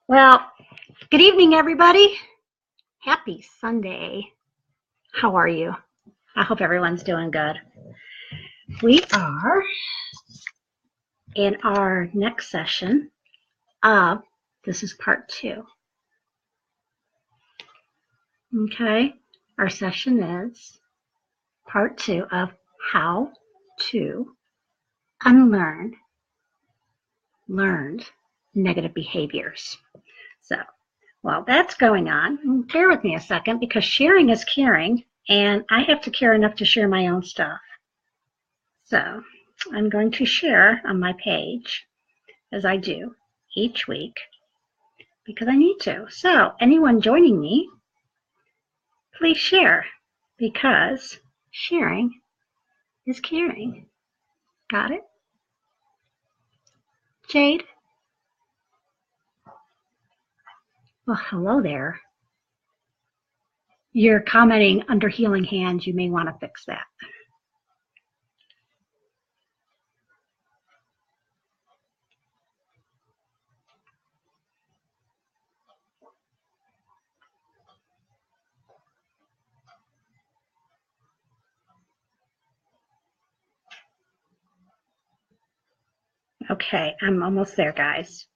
Well, good evening, everybody. Happy Sunday. How are you? I hope everyone's doing good. We are in our next session of, this is part 2. Okay, our session is part 2 of how to unlearn learned negative behaviors. So while that's going on, bear with me a second because sharing is caring, and I have to care enough to share my own stuff. So I'm going to share on my page, as I do each week, because I need to. So anyone joining me, please share, because sharing is caring. Got it? Jade? Well, hello there. You're commenting under healing hands. You may want to fix that. Okay, I'm almost there, guys.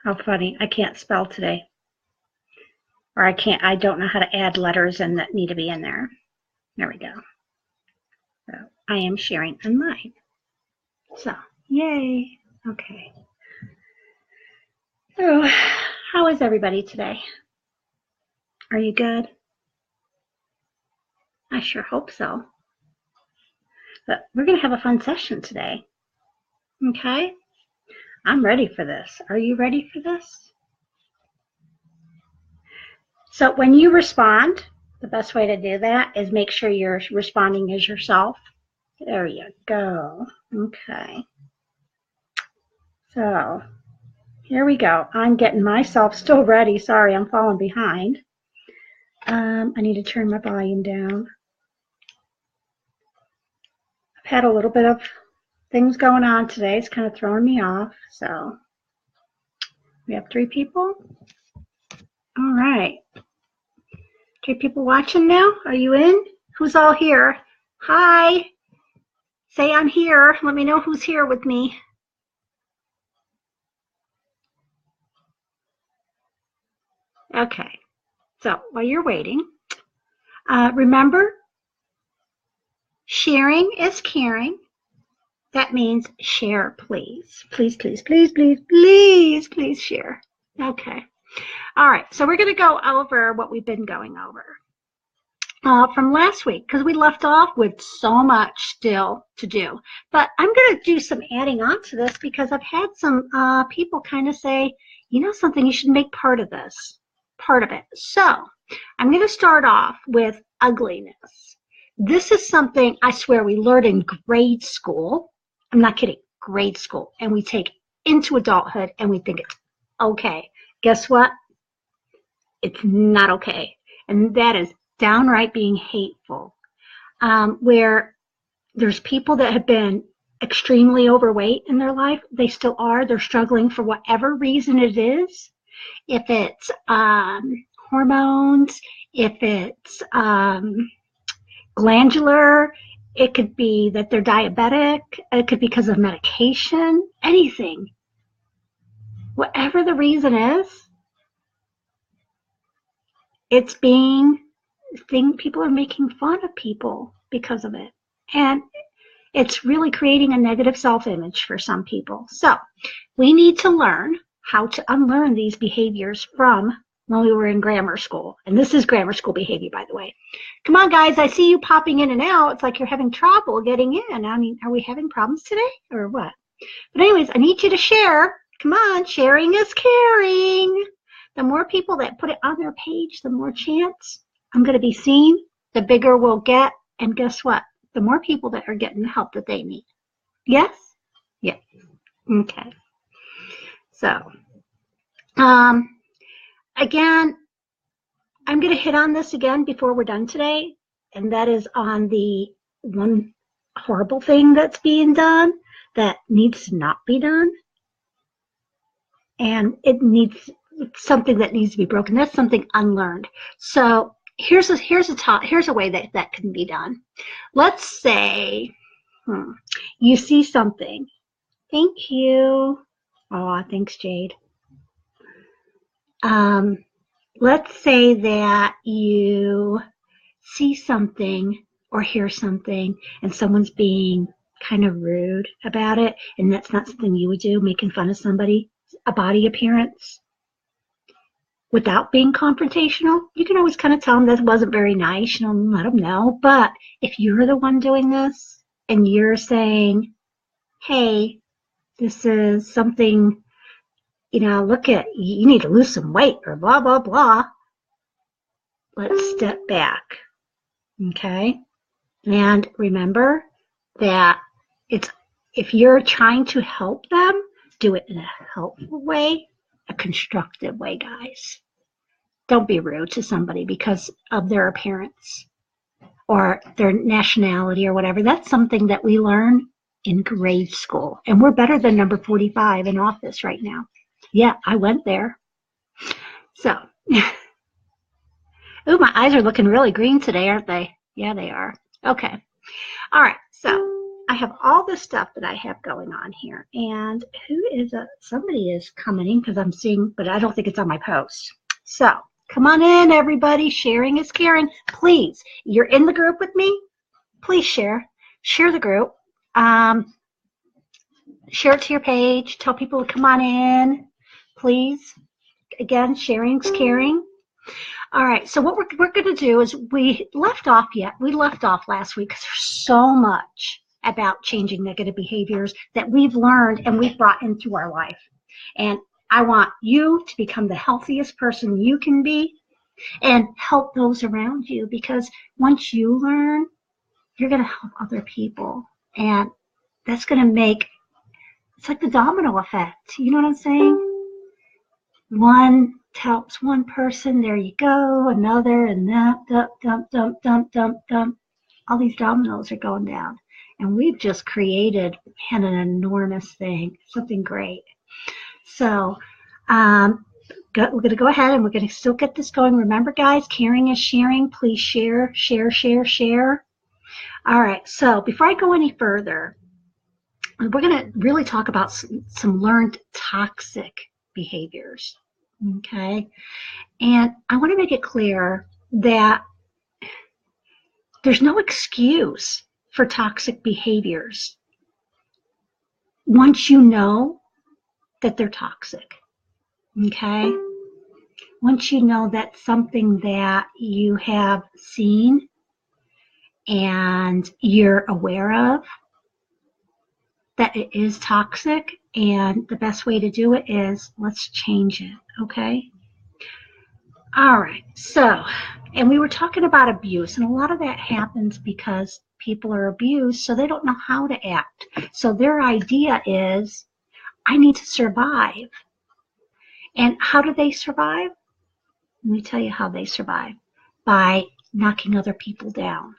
How funny. I can't spell today. Or I don't know how to add letters in that need to be in there. There we go. So I am sharing online. So, yay. Okay. So, how is everybody today? Are you good? I sure hope so. But we're going to have a fun session today. Okay? I'm ready for this. Are you ready for this? So when you respond, the best way to do that is make sure you're responding as yourself. There you go. Okay. So here we go. I'm getting myself still ready. Sorry, I'm falling behind. I need to turn my volume down. I've had a little bit of things going on today. It's kind of throwing me off. So we have 3 people. All right. 3 people watching now. Are you in? Who's all here? Hi. Say I'm here. Let me know who's here with me. Okay. So while you're waiting, remember, sharing is caring. That means share, please. Please, please, please, please, please, please share. Okay. All right. So we're going to go over what we've been going over from last week, because we left off with so much still to do. But I'm going to do some adding on to this because I've had some people kind of say, you know something, you should make part of this, part of it. So I'm going to start off with ugliness. This is something I swear we learned in grade school. I'm not kidding, grade school. And we take into adulthood and we think it's okay. Guess what? It's not okay. And that is downright being hateful. Where there's people that have been extremely overweight in their life. They still are. They're struggling for whatever reason it is. If it's hormones, if it's glandular, it could be that they're diabetic, it could be because of medication, anything. Whatever the reason is, it's people are making fun of people because of it. And it's really creating a negative self-image for some people. So we need to learn how to unlearn these behaviors from when we were in grammar school. And this is grammar school behavior, by the way. Come on, guys. I see you popping in and out. It's like you're having trouble getting in. I mean, are we having problems today or what? But anyways, I need you to share. Come on. Sharing is caring. The more people that put it on their page, the more chance I'm going to be seen, the bigger we'll get. And guess what? The more people that are getting the help that they need. Yes? Yes. Okay. So, again, I'm going to hit on this again before we're done today, and that is on the one horrible thing that's being done that needs to not be done. And it's something that needs to be broken. That's something unlearned. So here's a way that can be done. Let's say you see something. Thank you. Oh, thanks, Jade. Let's say that you see something or hear something and someone's being kind of rude about it, and that's not something you would do, making fun of somebody, a body appearance, without being confrontational. You can always kind of tell them that wasn't very nice, let them know. But if you're the one doing this and you're saying, hey, this is something, look at, you need to lose some weight or blah, blah, blah, let's step back, okay? And remember that if you're trying to help them, do it in a helpful way, a constructive way, guys. Don't be rude to somebody because of their appearance or their nationality or whatever. That's something that we learn in grade school. And we're better than number 45 in office right now. Yeah, I went there. So, ooh, my eyes are looking really green today, aren't they? Yeah, they are. Okay. All right. So I have all this stuff that I have going on here. And somebody is coming in because I'm seeing, but I don't think it's on my post. So come on in, everybody. Sharing is caring. Please, you're in the group with me. Please share. Share the group. Share it to your page. Tell people to come on in. Please. Again, sharing's caring. All right, so what we're going to do is we left off last week because there's so much about changing negative behaviors that we've learned and we've brought into our life. And I want you to become the healthiest person you can be and help those around you, because once you learn, you're going to help other people. And that's going to it's like the domino effect. You know what I'm saying? One helps one person, there you go, another, and that, dump. All these dominoes are going down. And we've just created an enormous thing, something great. So we're going to go ahead and we're going to still get this going. Remember, guys, caring is sharing. Please share, share, share, share. All right, so before I go any further, we're going to really talk about some learned toxic behaviors. Okay, and I want to make it clear that there's no excuse for toxic behaviors once you know that they're toxic. Okay, once you know that's something that you have seen and you're aware of, that it is toxic, and the best way to do it is let's change it, okay? All right, so, and we were talking about abuse, and a lot of that happens because people are abused, so they don't know how to act. So their idea is, I need to survive. And how do they survive? Let me tell you how they survive. By knocking other people down,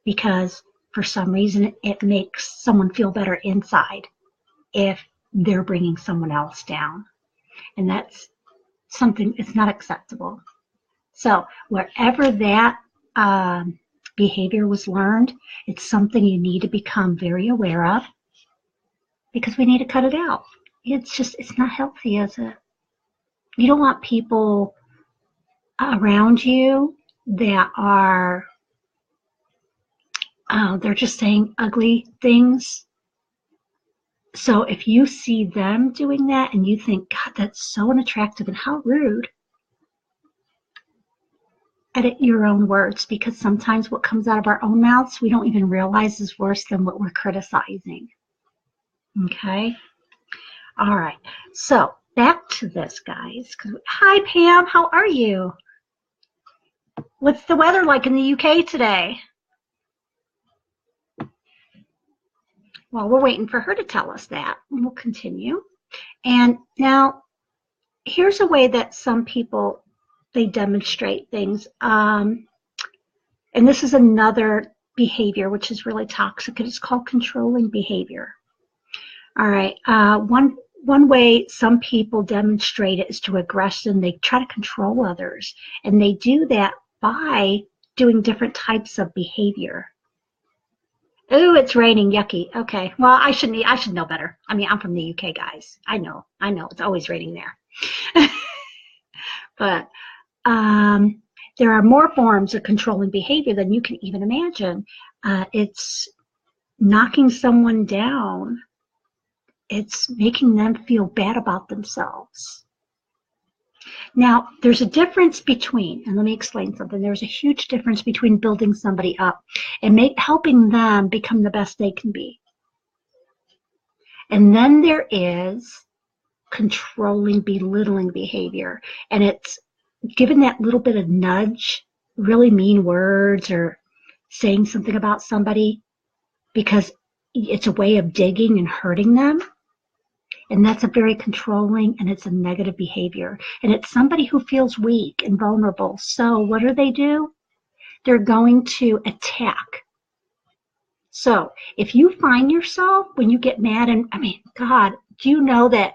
because for some reason it makes someone feel better inside if they're bringing someone else down. And that's something, it's not acceptable. So wherever that behavior was learned, it's something you need to become very aware of, because we need to cut it out. It's not healthy, is it? You don't want people around you that are they're just saying ugly things. So if you see them doing that and you think, God, that's so unattractive and how rude, edit your own words, because sometimes what comes out of our own mouths we don't even realize is worse than what we're criticizing. Okay? All right. So back to this, guys. Hi, Pam. How are you? What's the weather like in the UK today? Well, we're waiting for her to tell us that. We'll continue. And now, here's a way that some people, they demonstrate things. And this is another behavior, which is really toxic. It is called controlling behavior. All right. One way some people demonstrate it is to aggression. They try to control others, and they do that by doing different types of behavior. Oh, it's raining. Yucky. Okay. Well, I should know better. I mean, I'm from the UK, guys. I know. It's always raining there. But there are more forms of controlling behavior than you can even imagine. It's knocking someone down. It's making them feel bad about themselves. Now, there's a difference between, and let me explain something. There's a huge difference between building somebody up and helping them become the best they can be. And then there is controlling, belittling behavior. And it's given that little bit of nudge, really mean words, or saying something about somebody because it's a way of digging and hurting them. And that's a very controlling, and it's a negative behavior. And it's somebody who feels weak and vulnerable. So what do? They're going to attack. So if you find yourself when you get mad, and I mean, God, do you know that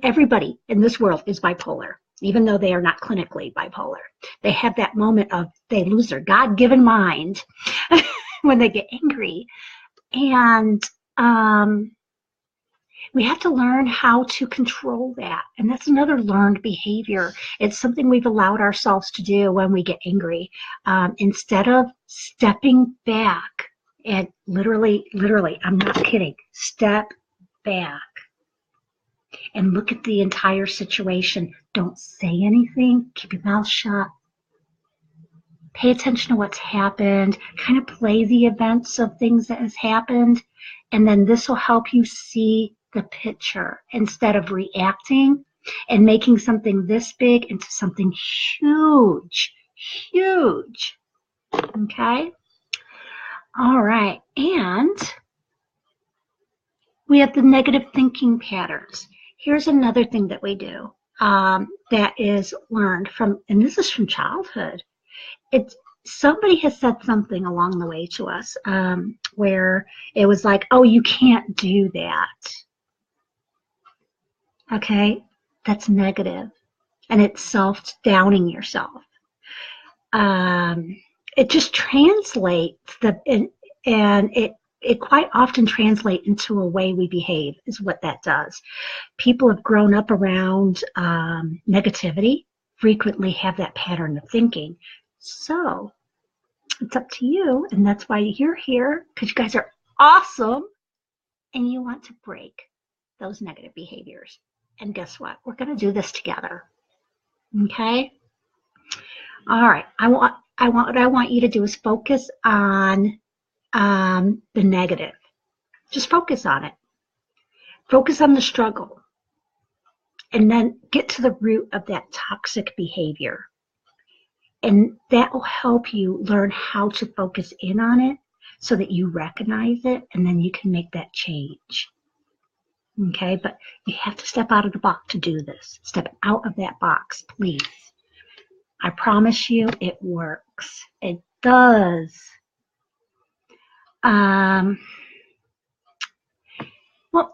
everybody in this world is bipolar, even though they are not clinically bipolar? They have that moment of they lose their God-given mind when they get angry. And we have to learn how to control that. And that's another learned behavior. It's something we've allowed ourselves to do when we get angry. Instead of stepping back and literally, I'm not kidding, step back and look at the entire situation. Don't say anything. Keep your mouth shut. Pay attention to what's happened. Kind of play the events of things that has happened. And then this will help you see the picture instead of reacting and making something this big into something huge. Okay? All right. And we have the negative thinking patterns. Here's another thing that we do that is learned from, and this is from childhood. It's somebody has said something along the way to us where it was like, oh, you can't do that. Okay, that's negative, and it's self-downing yourself. It just translates and it quite often translates into a way we behave is what that does. People have grown up around negativity, frequently have that pattern of thinking. So it's up to you, and that's why you're here, because you guys are awesome, and you want to break those negative behaviors. And guess what? We're going to do this together. Okay? All right. What I want you to do is focus on the negative. Just focus on it. Focus on the struggle. And then get to the root of that toxic behavior. And that will help you learn how to focus in on it so that you recognize it, and then you can make that change. Okay, but you have to step out of the box to do this. Step out of that box, please. I promise you it works. It does. Well,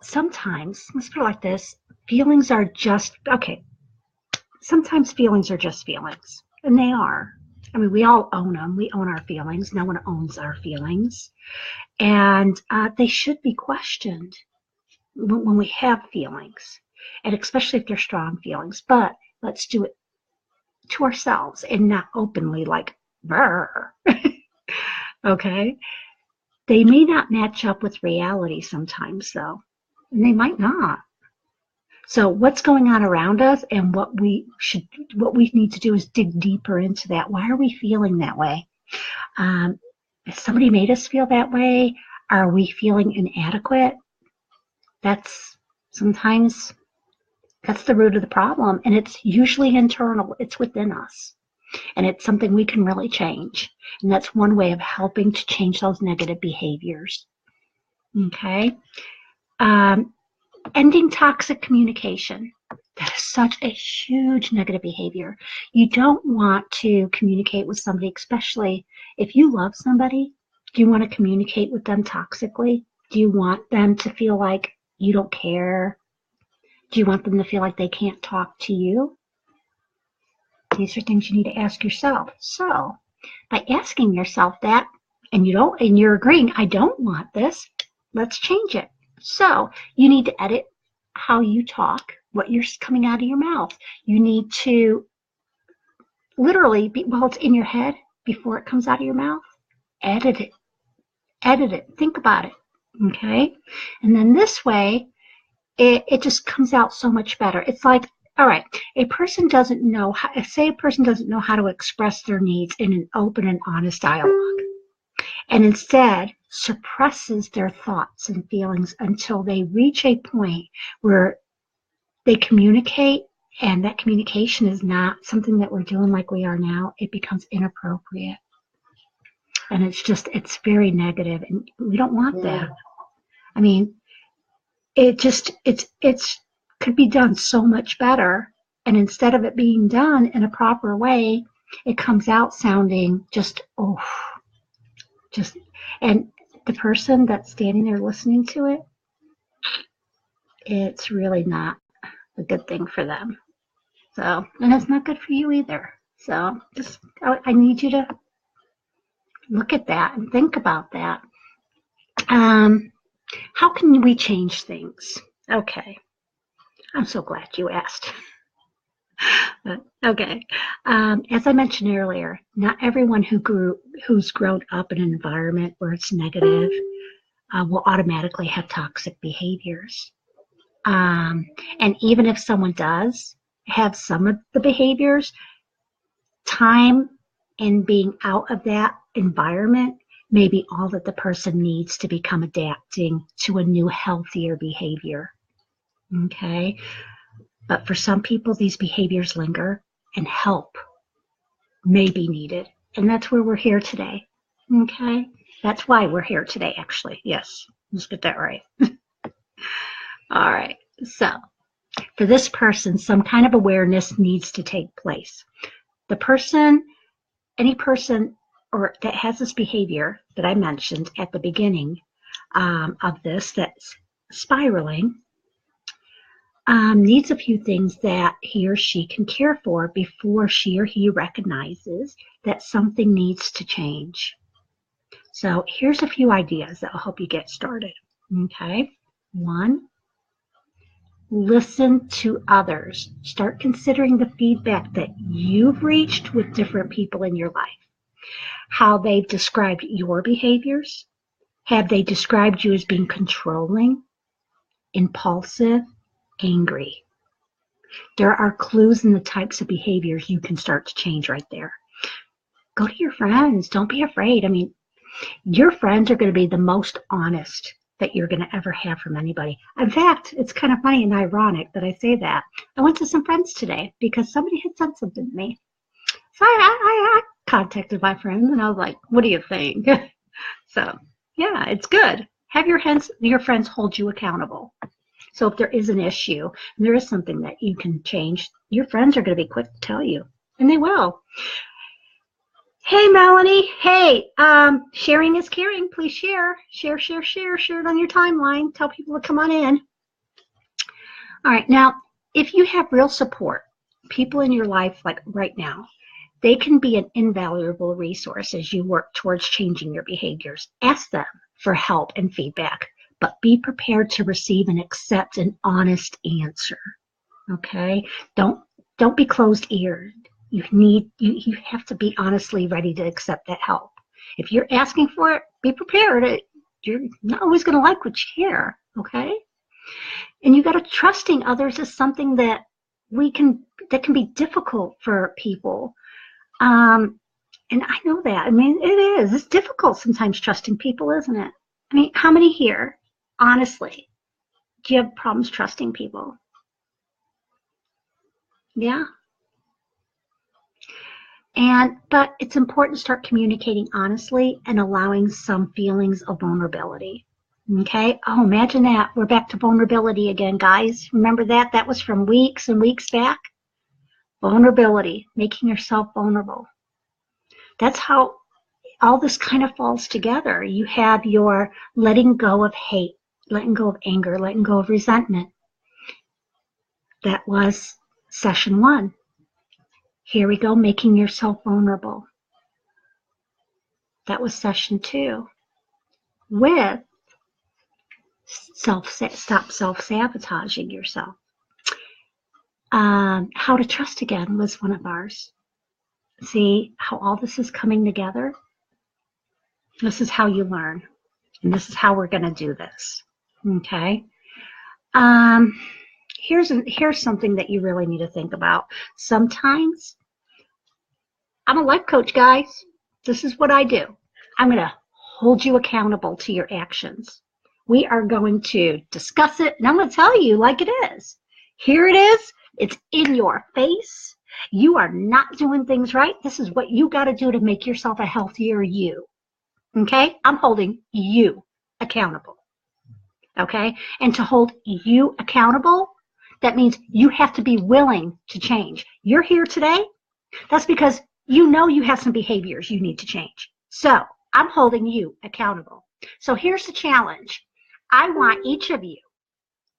sometimes, let's put it like this, feelings are just, okay, sometimes feelings are just feelings, and they are. I mean, we all own them. We own our feelings. No one owns our feelings. And they should be questioned when we have feelings, and especially if they're strong feelings. But let's do it to ourselves and not openly like, brr. Okay? They may not match up with reality sometimes, though. And they might not. So what's going on around us, and what we need to do is dig deeper into that. Why are we feeling that way? If somebody made us feel that way, are we feeling inadequate? Sometimes that's the root of the problem, and it's usually internal. It's within us, and it's something we can really change. And that's one way of helping to change those negative behaviors. Okay? Ending toxic communication. That is such a huge negative behavior. You don't want to communicate with somebody, especially if you love somebody. Do you want to communicate with them toxically? Do you want them to feel like you don't care? Do you want them to feel like they can't talk to you? These are things you need to ask yourself. So by asking yourself that, and you're agreeing, I don't want this, let's change it. So you need to edit how you talk, what you're coming out of your mouth. You need to literally, while it's in your head, before it comes out of your mouth, edit it. Edit it. Think about it. Okay? And then this way, it just comes out so much better. It's like, all right, a person doesn't know how to express their needs in an open and honest dialogue, and instead suppresses their thoughts and feelings until they reach a point where they communicate, and that communication is not something that we're doing like we are now. It becomes inappropriate. And it's very negative, and we don't want that. I mean, it's could be done so much better. And instead of it being done in a proper way, it comes out sounding and the person that's standing there listening to it, it's really not a good thing for them. So, and it's not good for you either. So I need you to look at that and think about that. How can we change things? Okay. I'm so glad you asked. Okay. As I mentioned earlier, not everyone who's grown up in an environment where it's negative will automatically have toxic behaviors. And even if someone does have some of the behaviors, time and being out of that environment may be all that the person needs to become adapting to a new, healthier behavior. Okay? But for some people, these behaviors linger, and help may be needed. And that's where we're here today. Okay? That's why we're here today, actually. Yes, let's get that right. All right. So, for this person, some kind of awareness needs to take place. Any person or that has this behavior that I mentioned at the beginning of this, that's spiraling, needs a few things that he or she can care for before she or he recognizes that something needs to change. So here's a few ideas that will help you get started. Okay. 1, listen to others. Start considering the feedback that you've reached with different people in your life. How they've described your behaviors. Have they described you as being controlling, impulsive, angry? There are clues in the types of behaviors you can start to change right there. Go to your friends. Don't be afraid. I mean, your friends are going to be the most honest that you're going to ever have from anybody. In fact, it's kind of funny and ironic that I say that. I went to some friends today because somebody had said something to me. So I contacted my friends and I was like, what do you think? So, yeah, it's good. Have your friends hold you accountable. So if there is an issue and there is something that you can change, your friends are going to be quick to tell you, and they will. Hey, Melanie. Hey, sharing is caring. Please share it on your timeline. Tell people to come on in. All right. Now, if you have real support, people in your life, like right now, they can be an invaluable resource as you work towards changing your behaviors. Ask them for help and feedback, but be prepared to receive and accept an honest answer. Okay? Don't be closed-eared. You have to be honestly ready to accept that help. If you're asking for it, be prepared. You're not always going to like what you hear, okay? And you got to trusting others is something that can be difficult for people. And I know that. I mean, it is. It's difficult sometimes trusting people, isn't it? I mean, how many here, honestly, do you have problems trusting people? Yeah. But it's important to start communicating honestly and allowing some feelings of vulnerability. Okay? Oh, imagine that. We're back to vulnerability again, guys. Remember that? That was from weeks and weeks back. Vulnerability, making yourself vulnerable. That's how all this kind of falls together. You have your letting go of hate, letting go of anger, letting go of resentment. That was session 1. Here we go, making yourself vulnerable. That was session 2. With stop self-sabotaging yourself. How to trust again was one of ours. See how all this is coming together? This is how you learn. And this is how we're going to do this. Okay? Here's something that you really need to think about. Sometimes, I'm a life coach, guys. This is what I do. I'm going to hold you accountable to your actions. We are going to discuss it, and I'm going to tell you like it is. Here it is. It's in your face. You are not doing things right. This is what you got to do to make yourself a healthier you. Okay? I'm holding you accountable. Okay? And to hold you accountable, that means you have to be willing to change. You're here today. That's because you know you have some behaviors you need to change. So I'm holding you accountable. So here's the challenge. I want each of you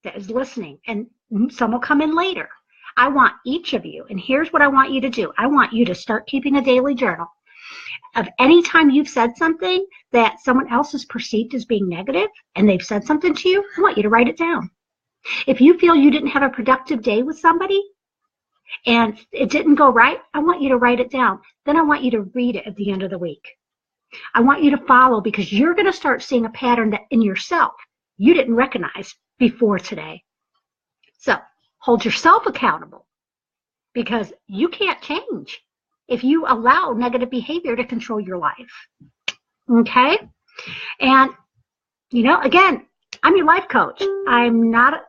that is listening, and some will come in later. I want each of you, and here's what I want you to do. I want you to start keeping a daily journal of any time you've said something that someone else has perceived as being negative, and they've said something to you. I want you to write it down. If you feel you didn't have a productive day with somebody and it didn't go right, I want you to write it down. Then I want you to read it at the end of the week. I want you to follow, because you're going to start seeing a pattern that in yourself you didn't recognize before today. So hold yourself accountable, because you can't change if you allow negative behavior to control your life. Okay? And, again, I'm your life coach. I'm not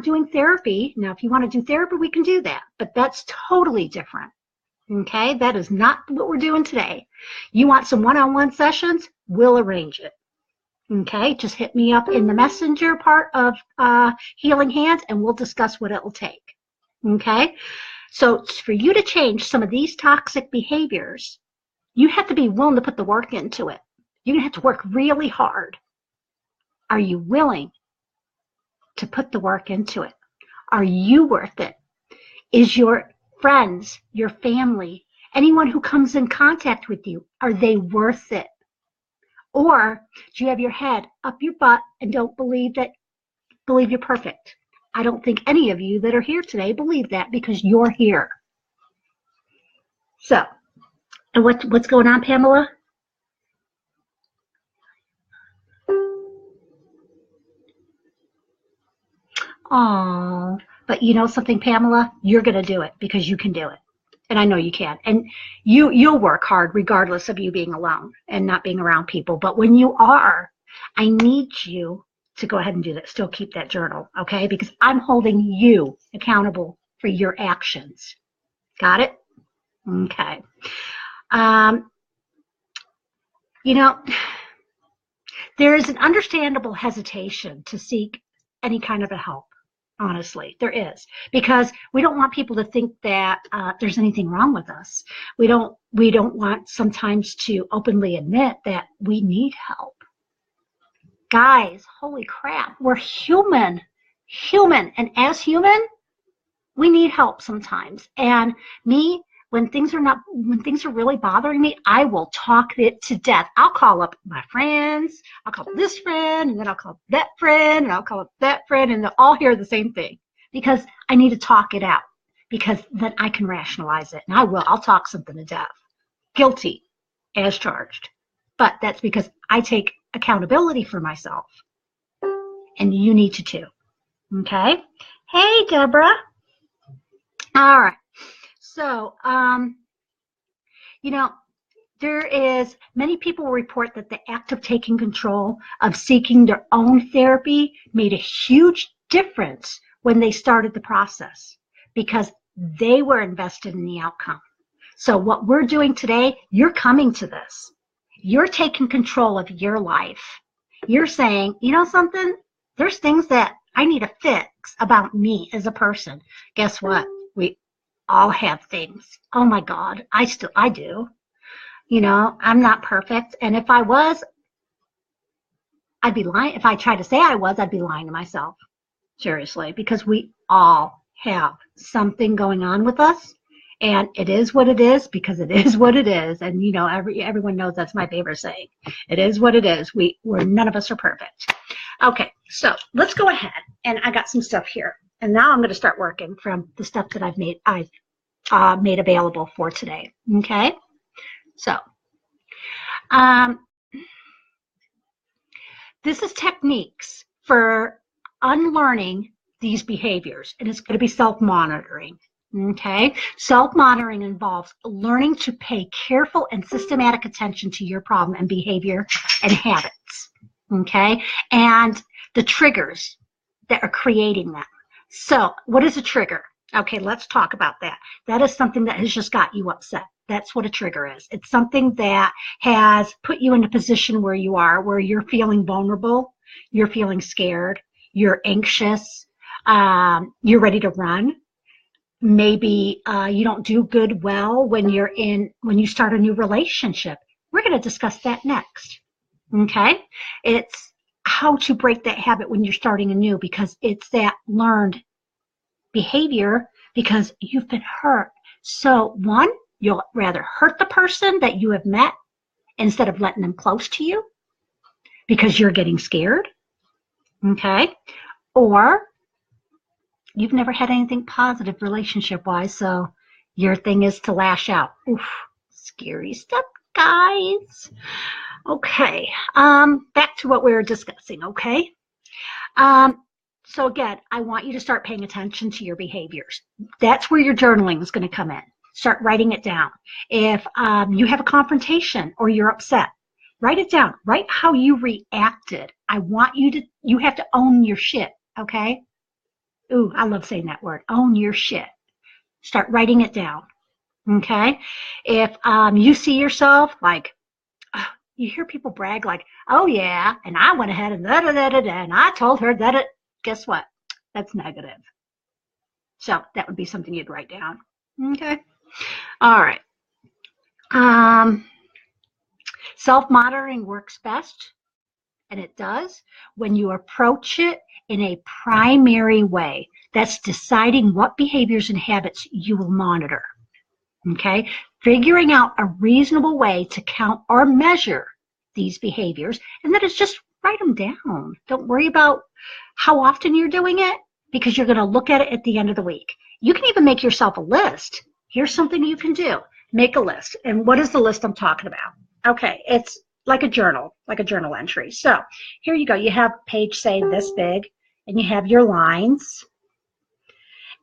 doing therapy. Now, if you want to do therapy, we can do that, but that's totally different. Okay? That is not what we're doing today. You want some one-on-one sessions? We'll arrange it. Okay? Just hit me up in the messenger part of Healing Hands, and we'll discuss what it will take. Okay? So for you to change some of these toxic behaviors, you have to be willing to put the work into it. You're going to have to work really hard. Are you willing to put the work into it? Are you worth it? Is your friends, your family, anyone who comes in contact with you, are they worth it? Or do you have your head up your butt and don't believe you're perfect? I don't think any of you that are here today believe that, because you're here. So, and what's going on, Pamela? Oh, but you know something, Pamela? You're going to do it because you can do it. And I know you can. And you'll work hard regardless of you being alone and not being around people. But when you are, I need you to go ahead and do that. Still keep that journal, okay? Because I'm holding you accountable for your actions. Got it? Okay. There is an understandable hesitation to seek any kind of a help. Honestly, there is, because we don't want people to think that there's anything wrong with us. We don't want sometimes to openly admit that we need help. Guys, holy crap, we're human, and as human, we need help sometimes. And me, when things are really bothering me, I will talk it to death. I'll call up my friends, I'll call this friend, and then I'll call that friend, and I'll call up that friend, and they'll all hear the same thing, because I need to talk it out, because then I can rationalize it. And I'll talk something to death. Guilty as charged. But that's because I take accountability for myself. And you need to too. Okay? Hey, Deborah. All right. So, many people report that the act of taking control of seeking their own therapy made a huge difference when they started the process, because they were invested in the outcome. So what we're doing today, you're coming to this. You're taking control of your life. You're saying, you know something? There's things that I need to fix about me as a person. Guess what? We all have things. Oh my God, I do. You know, I'm not perfect. And if I was, I'd be lying. If I tried to say I was, I'd be lying to myself. Seriously, because we all have something going on with us. And it is what it is because it is what it is. And you know, everyone knows that's my favorite saying. It is what it is. We're none of us are perfect. Okay, so let's go ahead. And I got some stuff here. And now I'm going to start working from the stuff that I've made available for today. Okay, so this is techniques for unlearning these behaviors, and it's going to be self-monitoring. Okay, self-monitoring involves learning to pay careful and systematic attention to your problem and behavior and habits. Okay, and the triggers that are creating them. So, what is a trigger? Okay, let's talk about that. That is something that has just got you upset. That's what a trigger is. It's something that has put you in a position where you are, where you're feeling vulnerable, you're feeling scared, you're anxious, you're ready to run. Maybe you don't do well when you start a new relationship. We're going to discuss that next. Okay? It's how to break that habit when you're starting anew, because it's that learned behavior because you've been hurt. So one, you'll rather hurt the person that you have met instead of letting them close to you because you're getting scared. Okay? Or you've never had anything positive relationship-wise, so your thing is to lash out. Oof, scary stuff, guys. Okay, back to what we were discussing, okay? So again, I want you to start paying attention to your behaviors. That's where your journaling is going to come in. Start writing it down. If you have a confrontation or you're upset, write it down. Write how you reacted. I want you have to own your shit, okay? Ooh, I love saying that word. Own your shit. Start writing it down, okay? If you see yourself like, you hear people brag like, oh yeah, and I went ahead and da-da-da-da-da, and I told her that it, guess what? That's negative. So that would be something you'd write down. Okay. All right. Self-monitoring works best, and it does, when you approach it in a primary way. That's deciding what behaviors and habits you will monitor. Okay? Figuring out a reasonable way to count or measure these behaviors, and that is just write them down. Don't worry about how often you're doing it, because you're going to look at it at the end of the week. You can even make yourself a list. Here's something you can do. Make a list. And what is the list I'm talking about? Okay, it's like a journal entry. So here you go. You have a page, say, this big, and you have your lines,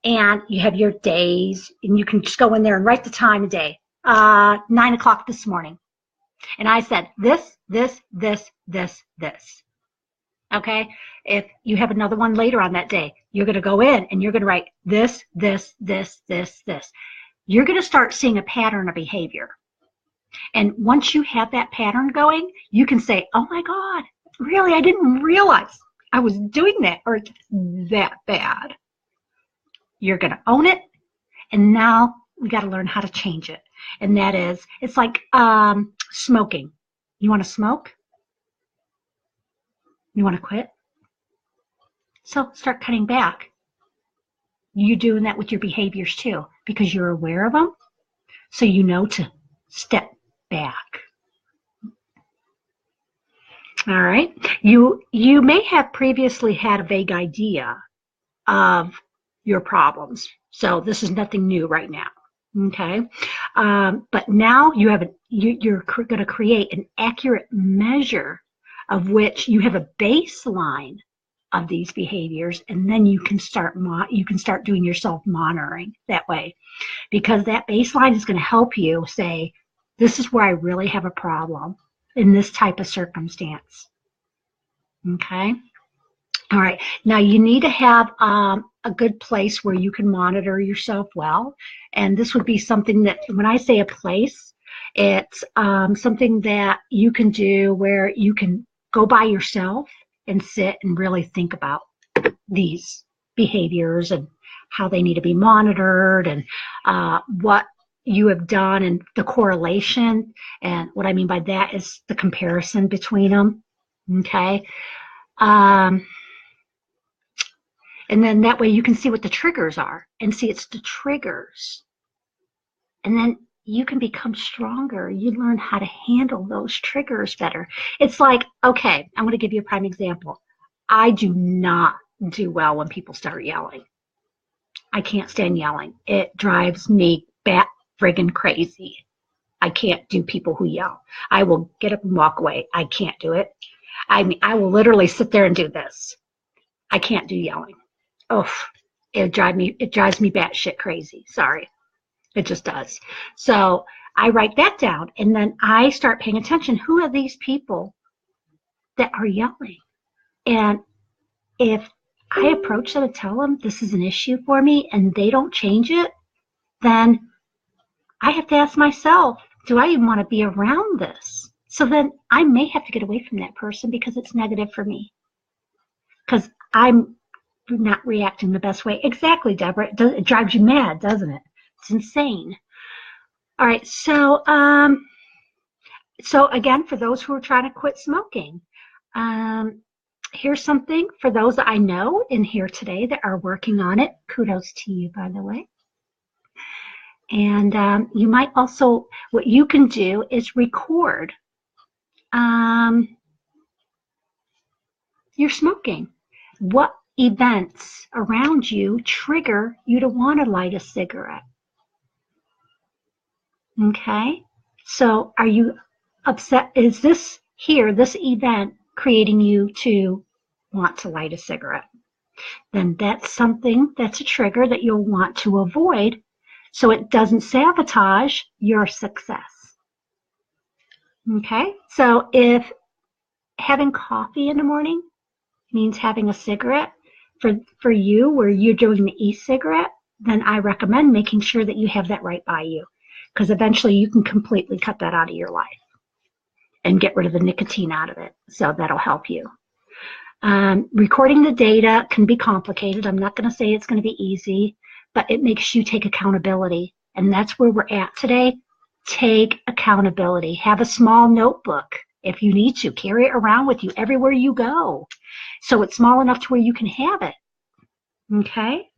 and you have your days, and you can just go in there and write the time of day. 9 o'clock this morning. And I said this. Okay? If you have another one later on that day, you're going to go in and you're going to write this. You're going to start seeing a pattern of behavior. And once you have that pattern going, you can say, oh my God, really, I didn't realize I was doing that, or it's that bad. You're going to own it, and now we got to learn how to change it. And that is, it's like smoking. You want to smoke? You want to quit? So start cutting back. You're doing that with your behaviors too, because you're aware of them, so you know to step back. All right. You may have previously had a vague idea of your problems, so this is nothing new right now. Okay, but now you're going to create an accurate measure of which you have a baseline of these behaviors, and then you can start doing your self-monitoring that way, because that baseline is going to help you say, this is where I really have a problem in this type of circumstance. Okay. All right. Now you need to have a good place where you can monitor yourself well. And this would be something that, when I say a place, it's something that you can do where you can go by yourself and sit and really think about these behaviors and how they need to be monitored, and what you have done and the correlation. And what I mean by that is the comparison between them. Okay. And then that way you can see what the triggers are and see it's the triggers. And then you can become stronger. You learn how to handle those triggers better. It's like, okay, I'm going to give you a prime example. I do not do well when people start yelling. I can't stand yelling. It drives me bat friggin' crazy. I can't do people who yell. I will get up and walk away. I can't do it. I mean, I will literally sit there and do this. I can't do yelling. Oh, it drives me batshit crazy. Sorry. It just does. So I write that down and then I start paying attention. Who are these people that are yelling? And if I approach them and tell them this is an issue for me and they don't change it, then I have to ask myself, do I even want to be around this? So then I may have to get away from that person because it's negative for me. Because I'm not reacting the best way. Exactly, Deborah. It drives you mad, doesn't it? It's insane. All right, so again, for those who are trying to quit smoking, here's something for those that I know in here today that are working on it. Kudos to you, by the way. And you might also, what you can do is record your smoking. What events around you trigger you to want to light a cigarette? Okay, so are you upset? Is this event creating you to want to light a cigarette? Then that's something, that's a trigger that you'll want to avoid so it doesn't sabotage your success. Okay, so if having coffee in the morning means having a cigarette for you where you're doing the e-cigarette, then I recommend making sure that you have that right by you, because eventually you can completely cut that out of your life and get rid of the nicotine out of it. So that'll help you. Recording the data can be complicated. I'm not going to say it's going to be easy, but it makes you take accountability. And that's where we're at today. Take accountability. Have a small notebook if you need to. Carry it around with you everywhere you go. So it's small enough to where you can have it. Okay?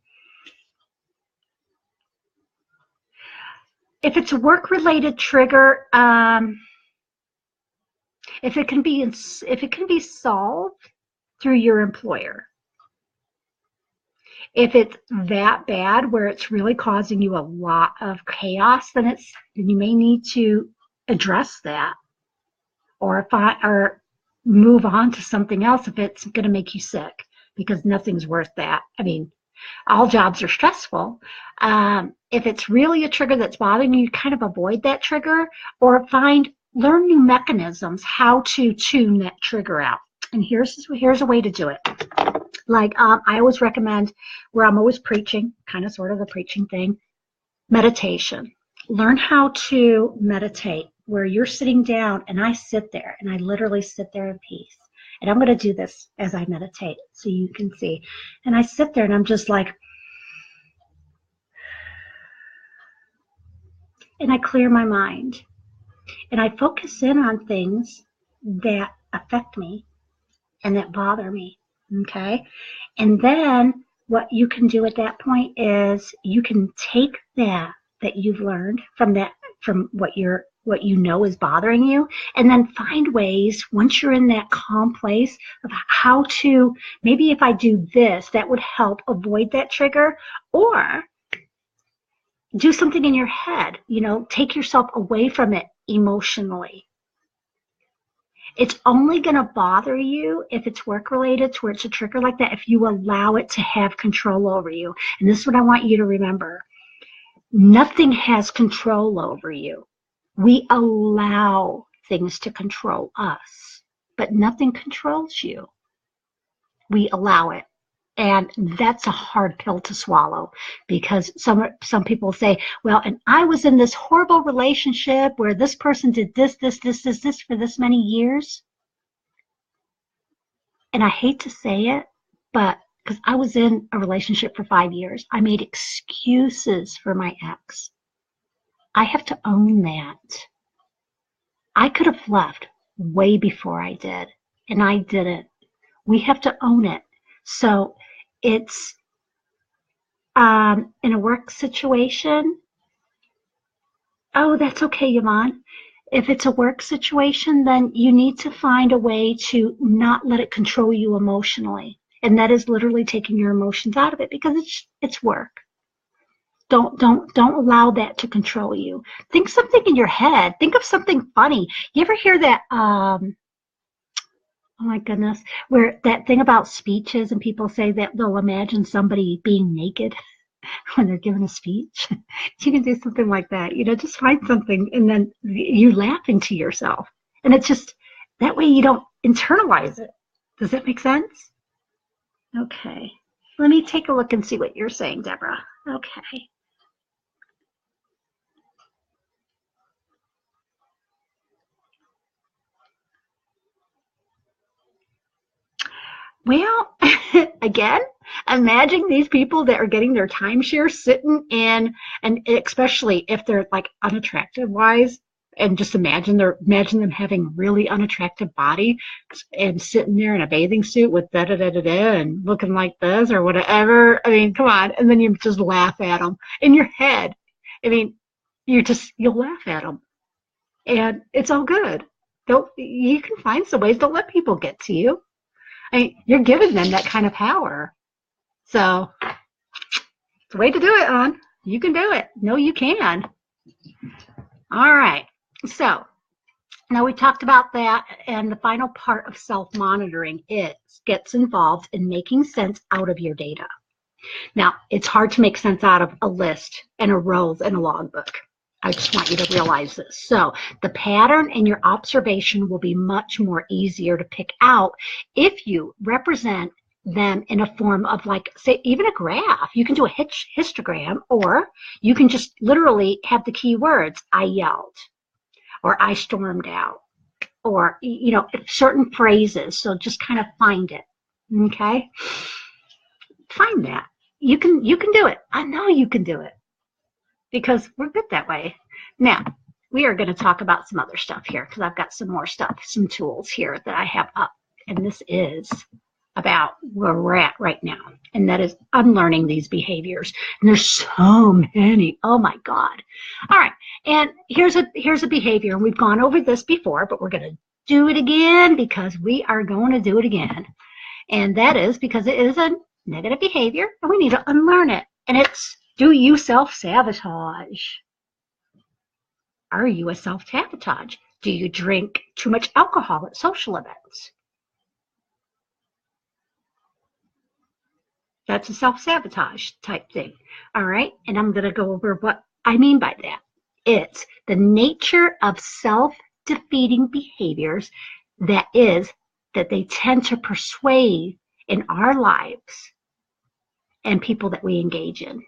If it's a work-related trigger, if it can be solved through your employer. If it's that bad where it's really causing you a lot of chaos, then you may need to address that, or move on to something else if it's going to make you sick, because nothing's worth that. I mean, all jobs are stressful. If it's really a trigger that's bothering you, kind of avoid that trigger, or learn new mechanisms how to tune that trigger out. And here's a way to do it. Like I always recommend, where I'm always preaching, kind of sort of the preaching thing, meditation. Learn how to meditate where you're sitting down and I sit there and I literally sit there in peace. And I'm going to do this as I meditate so you can see. And I sit there and I'm just like, and I clear my mind. And I focus in on things that affect me and that bother me. Okay? And then what you can do at that point is you can take that you've learned from what you know is bothering you, and then find ways, once you're in that calm place, of how to, maybe if I do this, that would help avoid that trigger, or do something in your head, take yourself away from it emotionally. It's only going to bother you if it's work-related, to where it's a trigger like that, if you allow it to have control over you. And this is what I want you to remember. Nothing has control over you. We allow things to control us, but nothing controls you. We allow it. And that's a hard pill to swallow, because some people say, well, and I was in this horrible relationship where this person did this for this many years. And I hate to say it, but because I was in a relationship for 5 years, I made excuses for my ex. I have to own that. I could have left way before I did, and I didn't. We have to own it. So it's in a work situation. Oh, that's okay, Yvonne. If it's a work situation, then you need to find a way to not let it control you emotionally. And that is literally taking your emotions out of it because it's work. Don't allow that to control you. Think something in your head. Think of something funny. You ever hear that oh my goodness, where that thing about speeches and people say that they'll imagine somebody being naked when they're giving a speech? You can do something like that. Just find something and then you're laughing to yourself. And it's just that way you don't internalize it. Does that make sense? Okay. Let me take a look and see what you're saying, Deborah. Okay. Well, again, imagine these people that are getting their timeshare sitting in, and especially if they're like unattractive wise, and just imagine them having really unattractive body and sitting there in a bathing suit with da da da da da and looking like this or whatever. I mean, come on, and then you just laugh at them in your head. I mean, you'll laugh at them, and it's all good. Don't You can find some ways. Don't let people get to you. You're giving them that kind of power. So it's a way to do it, hon. You can do it. No, you can. All right. So now we talked about that, and the final part of self-monitoring gets involved in making sense out of your data. Now, it's hard to make sense out of a list and a rows in a logbook. I just want you to realize this. So the pattern in your observation will be much more easier to pick out if you represent them in a form of, like, say, even a graph. You can do a histogram, or you can just literally have the key words, I yelled, or I stormed out, or, certain phrases. So just kind of find it, okay? Find that. You can do it. I know you can do it, because we're good that way. Now, we are going to talk about some other stuff here, because I've got some more stuff, some tools here that I have up. And this is about where we're at right now. And that is unlearning these behaviors. And there's so many. Oh my God. All right. And here's a behavior. And we've gone over this before, but we're going to do it again because we are going to do it again. And that is because it is a negative behavior and we need to unlearn it. And it's, do you self-sabotage? Are you a self-sabotage? Do you drink too much alcohol at social events? That's a self-sabotage type thing. All right. And I'm going to go over what I mean by that. It's the nature of self-defeating behaviors that they tend to persuade in our lives and people that we engage in.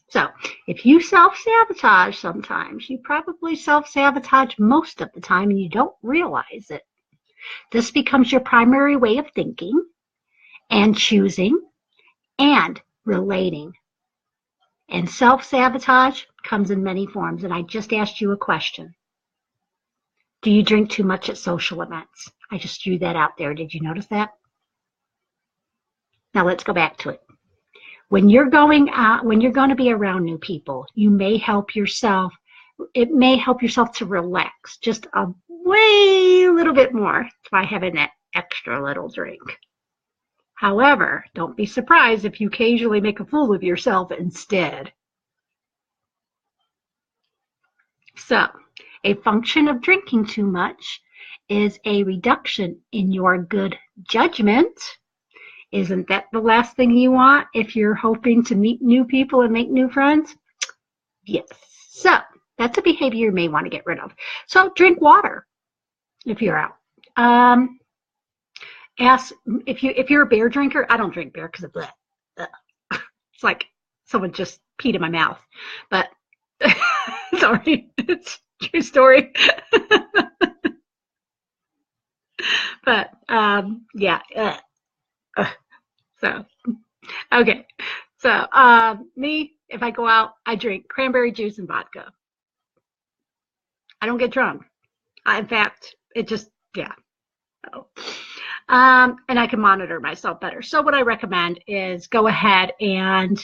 So if you self-sabotage sometimes, you probably self-sabotage most of the time and you don't realize it. This becomes your primary way of thinking and choosing and relating. And self-sabotage comes in many forms. And I just asked you a question. Do you drink too much at social events? I just threw that out there. Did you notice that? Now let's go back to it. When you're going to be around new people, you may help yourself. It may help yourself to relax just a little bit more by having that extra little drink. However, don't be surprised if you occasionally make a fool of yourself instead. So, a function of drinking too much is a reduction in your good judgment. Isn't that the last thing you want if you're hoping to meet new people and make new friends? Yes. So, that's a behavior you may want to get rid of. So, drink water if you're out. Ask if you're a beer drinker. I don't drink beer because of that. It's like someone just peed in my mouth. But sorry, it's a true story. But yeah. So okay. So me, if I go out, I drink cranberry juice and vodka. I don't get drunk. In fact, it just, yeah. So, and I can monitor myself better. So what I recommend is go ahead and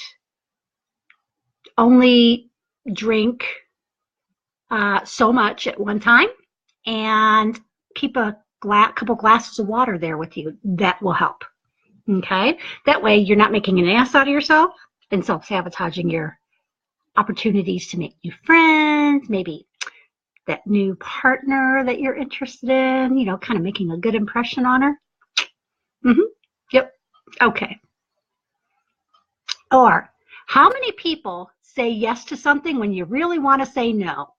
only drink so much at one time, and keep a couple glasses of water there with you. That will help. Okay? That way you're not making an ass out of yourself and self-sabotaging your opportunities to make new friends, maybe that new partner that you're interested in, you know, kind of making a good impression on her. Yep. Okay. Or how many people say yes to something when you really want to say no?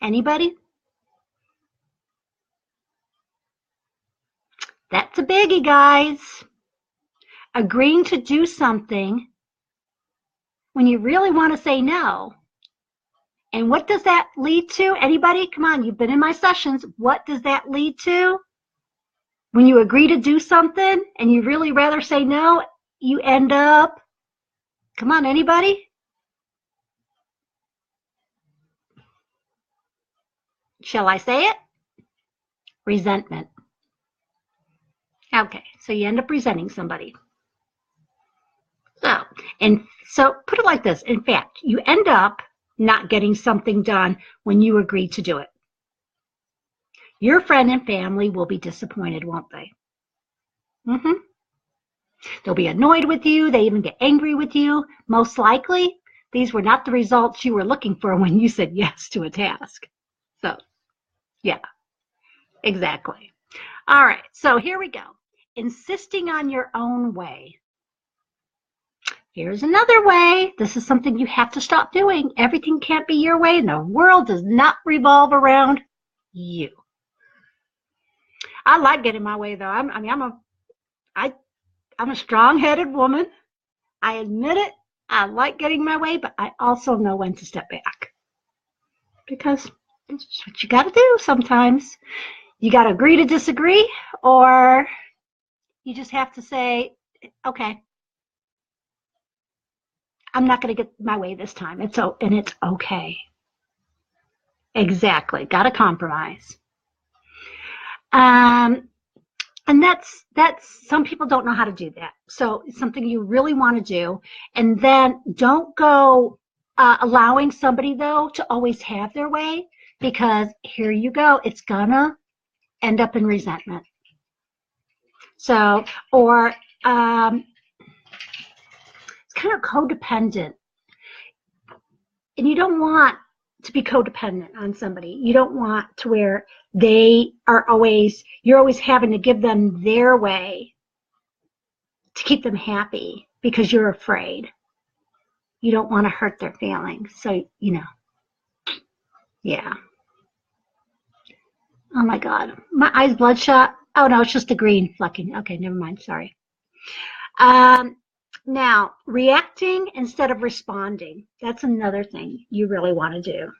Anybody? That's a biggie, guys. Agreeing to do something when you really want to say no. And what does that lead to? Anybody? Come on, you've been in my sessions. What does that lead to? When you agree to do something and you really rather say no, you end up, come on, anybody? Shall I say it? Resentment. Okay, so you end up resenting somebody. So put it like this. In fact, you end up not getting something done when you agree to do it. Your friend and family will be disappointed, won't they? They'll be annoyed with you. They even get angry with you. Most likely, these were not the results you were looking for when you said yes to a task. So, yeah, exactly. All right, so here we go. Insisting on your own way. Here's another way. This is something you have to stop doing. Everything can't be your way, and the world does not revolve around you. I like getting my way, though. I'm a strong-headed woman. I admit it. I like getting my way, but I also know when to step back, because it's just what you got to do sometimes. You got to agree to disagree, or you just have to say, okay, I'm not going to get my way this time. It's okay. Exactly. Got to compromise. And that's some people don't know how to do that. So it's something you really want to do. And then don't go allowing somebody, though, to always have their way, because here you go. It's going to end up in resentment. So, or it's kind of codependent. And you don't want to be codependent on somebody. You don't want to where you're always having to give them their way to keep them happy because you're afraid. You don't want to hurt their feelings. So, yeah. Oh my God. My eyes bloodshot. Oh no, it's just the green flecking. Okay, never mind. Sorry. Now, reacting instead of responding. That's another thing you really want to do.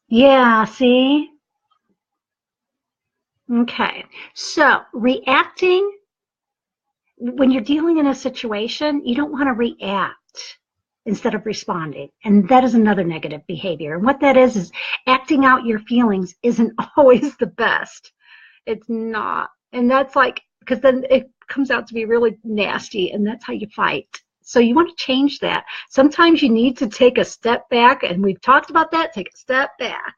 Yeah, see? Okay. So, reacting, when you're dealing in a situation, you don't want to react instead of responding. And that is another negative behavior. And what that is acting out your feelings isn't always the best. It's not. And that's like, because then it comes out to be really nasty, and that's how you fight. So you want to change that. Sometimes you need to take a step back, and we've talked about that. Take a step back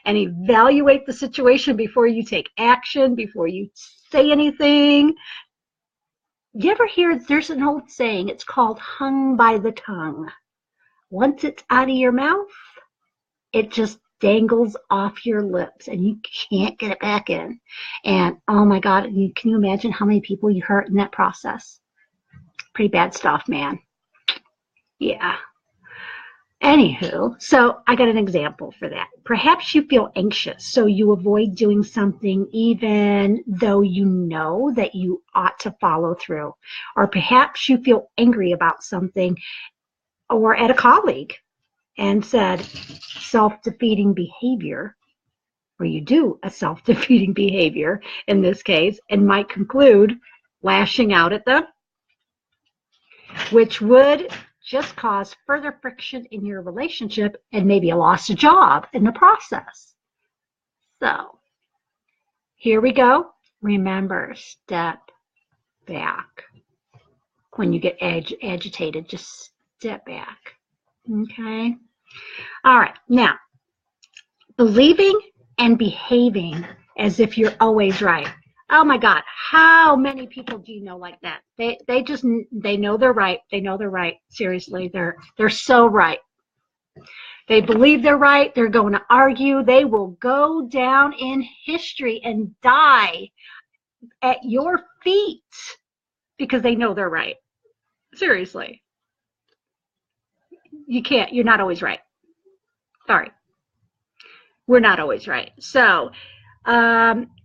and evaluate the situation before you take action, before you say anything. You ever hear, there's an old saying, it's called hung by the tongue. Once it's out of your mouth, it just dangles off your lips and you can't get it back in. And oh my God, can you imagine how many people you hurt in that process? Pretty bad stuff, man. Yeah. Anywho, so I got an example for that. Perhaps you feel anxious, so you avoid doing something even though you know that you ought to follow through. Or perhaps you feel angry about something or at a colleague and said self-defeating behavior, or you do a self-defeating behavior in this case, and might conclude lashing out at them, which would just cause further friction in your relationship and maybe a lost job in the process. So here we go. Remember, step back. When you get agitated, just step back. Okay? All right. Now, believing and behaving as if you're always right. Oh my God, how many people do you know like that? They know they're right. They know they're right. Seriously, they're so right. They believe they're right. They're going to argue. They will go down in history and die at your feet because they know they're right. Seriously. You're not always right. Sorry. We're not always right. So,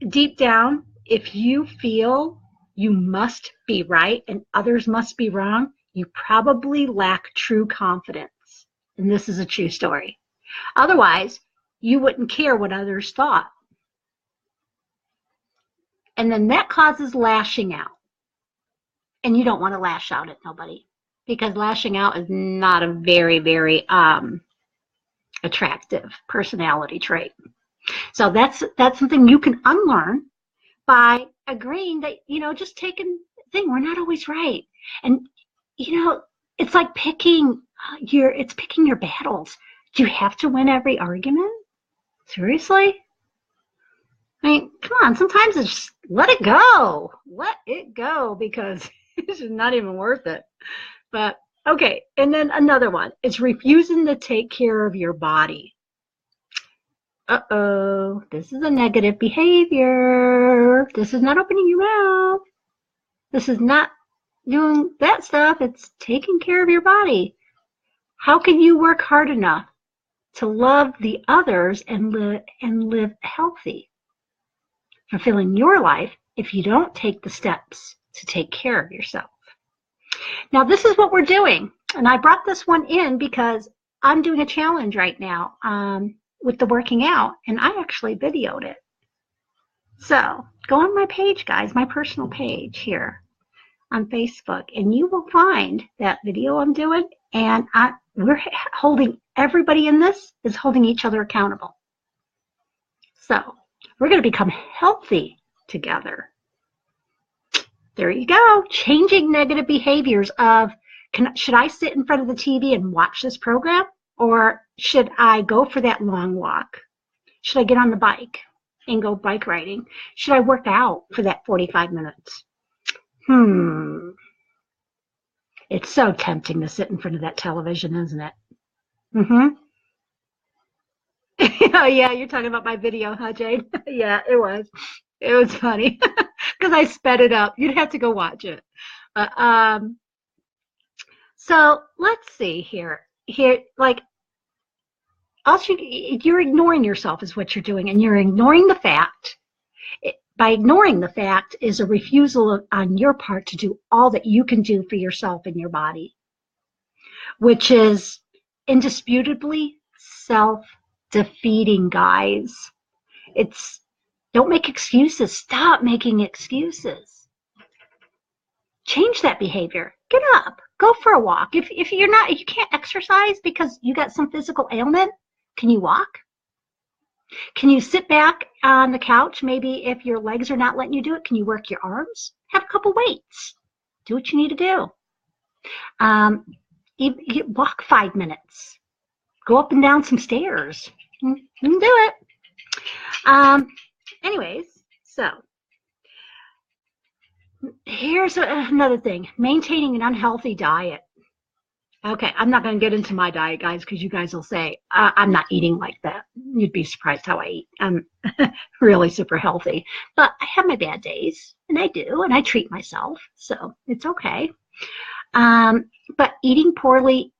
deep down, if you feel you must be right and others must be wrong, you probably lack true confidence. And this is a true story. Otherwise, you wouldn't care what others thought. And then that causes lashing out. And you don't want to lash out at nobody because lashing out is not a very, very attractive personality trait. So that's something you can unlearn by agreeing that, just taking the thing, we're not always right. And, it's like picking your battles. Do you have to win every argument? Seriously? I mean, come on, sometimes it's just let it go. Let it go because it's just not even worth it. But, okay, and then another one is refusing to take care of your body. Uh-oh, this is a negative behavior. This is not opening your mouth. This is not doing that stuff. It's taking care of your body. How can you work hard enough to love the others and live healthy, fulfilling your life if you don't take the steps to take care of yourself? Now, this is what we're doing. And I brought this one in because I'm doing a challenge right now with the working out, and I actually videoed it. So go on my page, guys, my personal page here on Facebook, and you will find that video I'm doing. And we're holding, everybody in this is holding each other accountable. So we're going to become healthy together. There you go. Changing negative behaviors of, should I sit in front of the TV and watch this program? Or should I go for that long walk? Should I get on the bike and go bike riding? Should I work out for that 45 minutes? It's so tempting to sit in front of that television, isn't it? Oh, yeah, you're talking about my video, huh, Jane? Yeah, it was. It was funny because I sped it up. You'd have to go watch it. So let's see here. Like, also, you're ignoring yourself is what you're doing, and you're ignoring the fact. By ignoring the fact is a refusal on your part to do all that you can do for yourself and your body, which is indisputably self-defeating, guys. Don't make excuses. Stop making excuses. Change that behavior. Get up. Go for a walk. If you can't exercise because you got some physical ailment, can you walk? Can you sit back on the couch? Maybe if your legs are not letting you do it, can you work your arms? Have a couple weights. Do what you need to do. Walk 5 minutes. Go up and down some stairs. You can do it. Anyways, so here's another thing. Maintaining an unhealthy diet. Okay, I'm not going to get into my diet, guys, because you guys will say, I'm not eating like that. You'd be surprised how I eat. I'm really super healthy. But I have my bad days, and I do, and I treat myself, so it's okay. But eating poorly,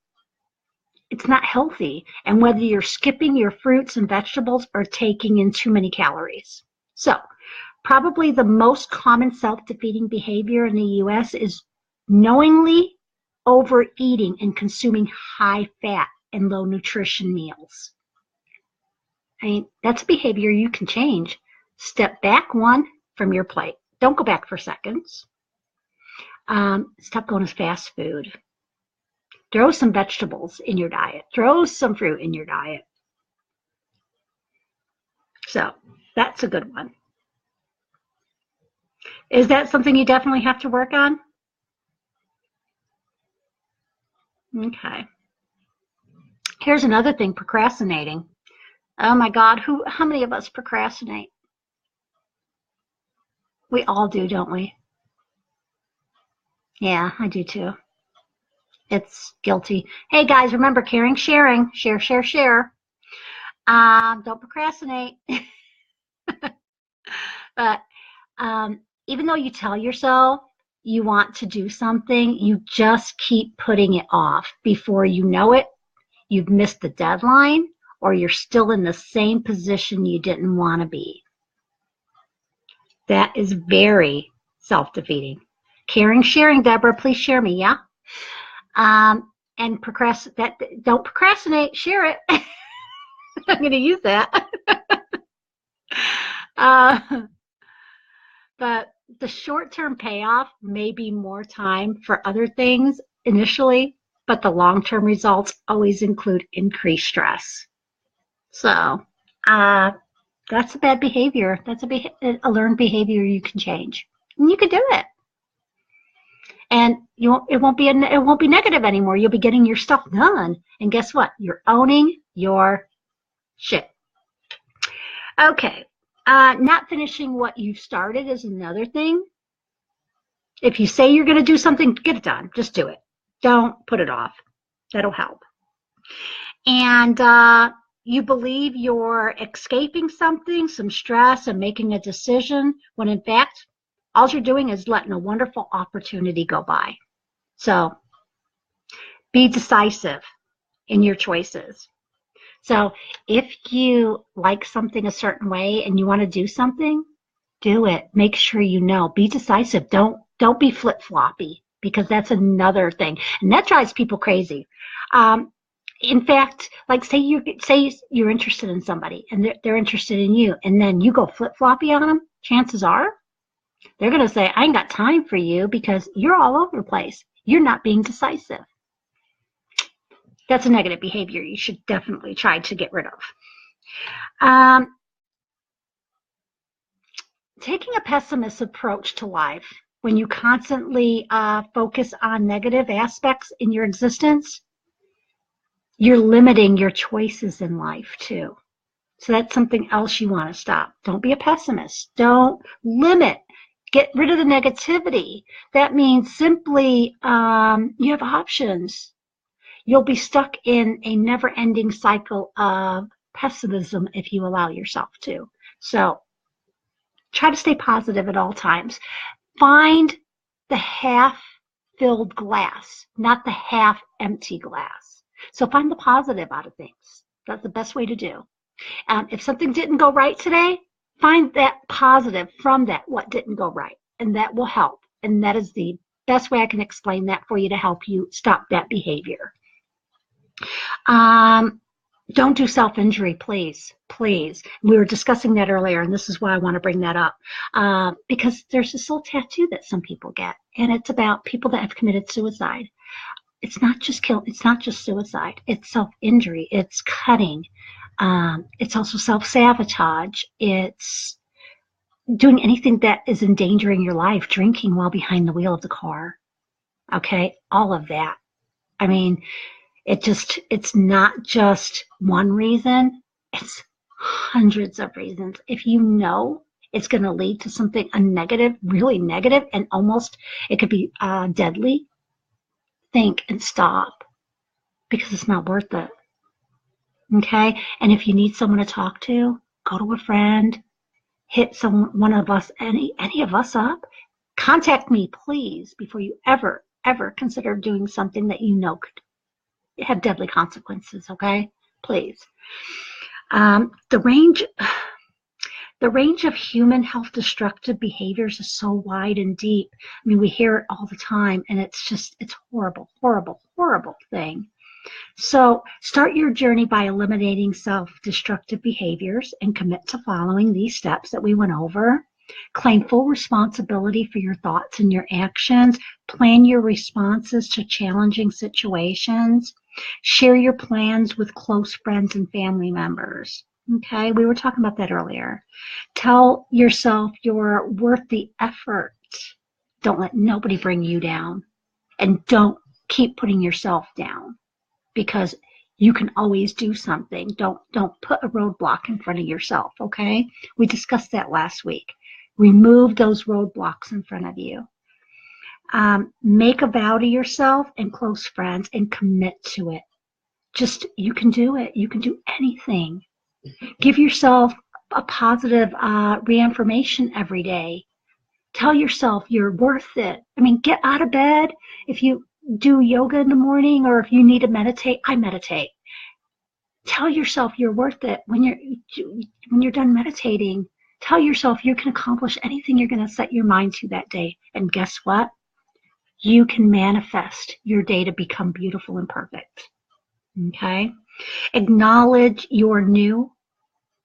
it's not healthy. And whether you're skipping your fruits and vegetables or taking in too many calories. So probably the most common self-defeating behavior in the U.S. is knowingly overeating and consuming high fat and low nutrition meals. I mean, that's a behavior you can change. Step back one from your plate. Don't go back for seconds. Stop going to fast food. Throw some vegetables in your diet. Throw some fruit in your diet. So that's a good one. Is that something you definitely have to work on? Okay. Here's another thing, procrastinating. Oh my God, how many of us procrastinate? We all do, don't we? Yeah, I do too. It's guilty. Hey guys, remember caring, sharing. Share, share, share. Don't procrastinate. But even though you tell yourself you want to do something, you just keep putting it off. Before you know it, you've missed the deadline, or you're still in the same position you didn't want to be. That is very self-defeating. Caring, sharing, Deborah, please share me, yeah? And don't procrastinate, share it. I'm going to use that. But the short-term payoff may be more time for other things initially, but the long-term results always include increased stress. So that's a bad behavior. That's a learned behavior you can change. And you can do it. And it won't be negative anymore. You'll be getting your stuff done. And guess what? You're owning your shit. Okay. Not finishing what you started is another thing. If you say you're going to do something, get it done. Just do it. Don't put it off. That'll help. And you believe you're escaping something, some stress, and making a decision, when in fact, all you're doing is letting a wonderful opportunity go by. So be decisive in your choices. So if you like something a certain way and you want to do something, do it. Make sure you know. Be decisive. Don't be flip-floppy, because that's another thing. And that drives people crazy. In fact, like say you're interested in somebody and they're interested in you, and then you go flip-floppy on them, chances are they're going to say, I ain't got time for you because you're all over the place. You're not being decisive. That's a negative behavior you should definitely try to get rid of. Taking a pessimist approach to life, when you constantly focus on negative aspects in your existence, you're limiting your choices in life too. So that's something else you want to stop. Don't be a pessimist. Don't limit. Get rid of the negativity. That means simply you have options. You'll be stuck in a never-ending cycle of pessimism if you allow yourself to. So try to stay positive at all times. Find the half-filled glass, not the half-empty glass. So find the positive out of things. That's the best way to do. If something didn't go right today, find that positive from that, what didn't go right, and that will help. And that is the best way I can explain that for you to help you stop that behavior. Don't do self-injury, please. Please. We were discussing that earlier, and this is why I want to bring that up. Because there's this little tattoo that some people get, and it's about people that have committed suicide. It's not just suicide. It's self-injury. It's cutting. It's also self-sabotage. It's doing anything that is endangering your life, drinking while behind the wheel of the car. Okay, all of that. I mean, it's not just one reason. It's hundreds of reasons. If you know it's going to lead to something, a negative, really negative, and almost it could be deadly, think and stop, because it's not worth it. Okay? And if you need someone to talk to, go to a friend, hit one of us, any of us up. Contact me, please, before you ever consider doing something that you know could have deadly consequences, okay? Please. The range of human health destructive behaviors is so wide and deep. I mean, we hear it all the time, and it's horrible, horrible, horrible thing. So start your journey by eliminating self-destructive behaviors and commit to following these steps that we went over. Claim full responsibility for your thoughts and your actions. Plan your responses to challenging situations. Share your plans with close friends and family members. Okay, we were talking about that earlier. Tell yourself you're worth the effort. Don't let nobody bring you down. And don't keep putting yourself down, because you can always do something. Don't put a roadblock in front of yourself, okay? We discussed that last week. Remove those roadblocks in front of you. Make a vow to yourself and close friends and commit to it. Just, you can do it. You can do anything. Give yourself a positive reaffirmation every day. Tell yourself you're worth it. I mean, get out of bed. If you do yoga in the morning, or if you need to meditate, I meditate. Tell yourself you're worth it. When you're done meditating, tell yourself you can accomplish anything you're going to set your mind to that day. And guess what? You can manifest your day to become beautiful and perfect. Okay? Acknowledge your new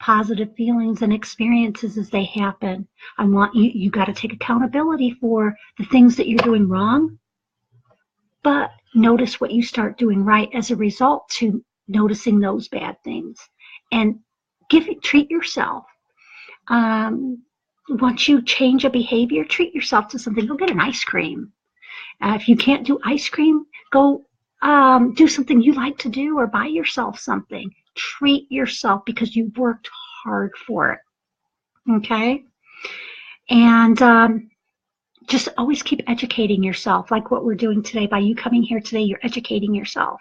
positive feelings and experiences as they happen. I want you got to take accountability for the things that you're doing wrong, but notice what you start doing right as a result to noticing those bad things. And treat yourself. Once you change a behavior, treat yourself to something. Go get an ice cream. If you can't do ice cream, go do something you like to do, or buy yourself something. Treat yourself because you've worked hard for it. Okay? And just always keep educating yourself, like what we're doing today. By you coming here today, you're educating yourself.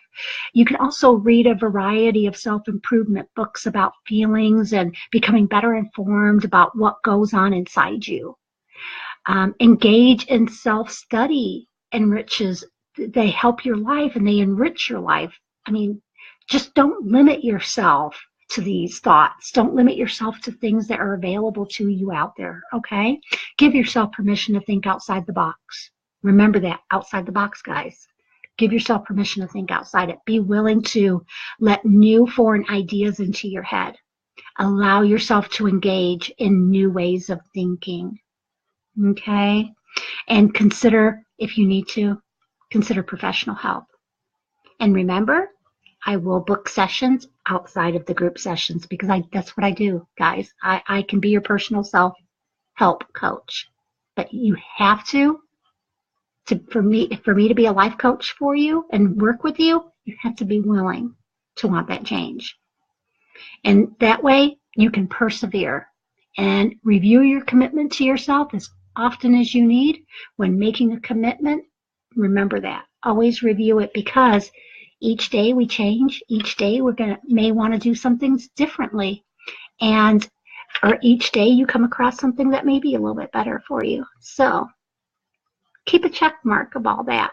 You can also read a variety of self-improvement books about feelings and becoming better informed about what goes on inside you. Engage in self-study. They help your life and they enrich your life. I mean, just don't limit yourself to these thoughts. Don't limit yourself to things that are available to you out there, okay? Give yourself permission to think outside the box. Remember that, outside the box, guys. Give yourself permission to think outside it. Be willing to let new foreign ideas into your head. Allow yourself to engage in new ways of thinking, okay? And consider, if you need to, consider professional help. And remember, I will book sessions outside of the group sessions, because that's what I do, guys. I can be your personal self-help coach. But you have for me to be a life coach for you and work with you, you have to be willing to want that change. And that way you can persevere and review your commitment to yourself as often as you need. When making a commitment, remember that. Always review it, because each day we change. Each day may want to do some things differently. Or each day you come across something that may be a little bit better for you. So keep a check mark of all that.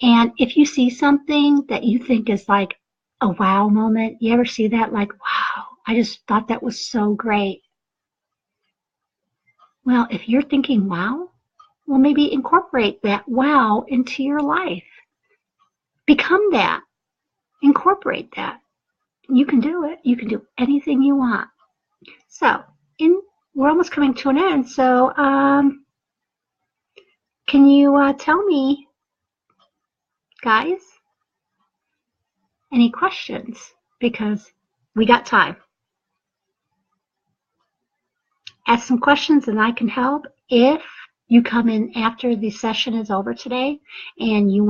And if you see something that you think is like a wow moment, you ever see that? Like, wow, I just thought that was so great. Well, if you're thinking wow, well, maybe incorporate that wow into your life. Become that. Incorporate that. You can do it. You can do anything you want. So, we're almost coming to an end. So, can you tell me, guys, any questions? Because we got time. Ask some questions and I can help. If you come in after the session is over today and you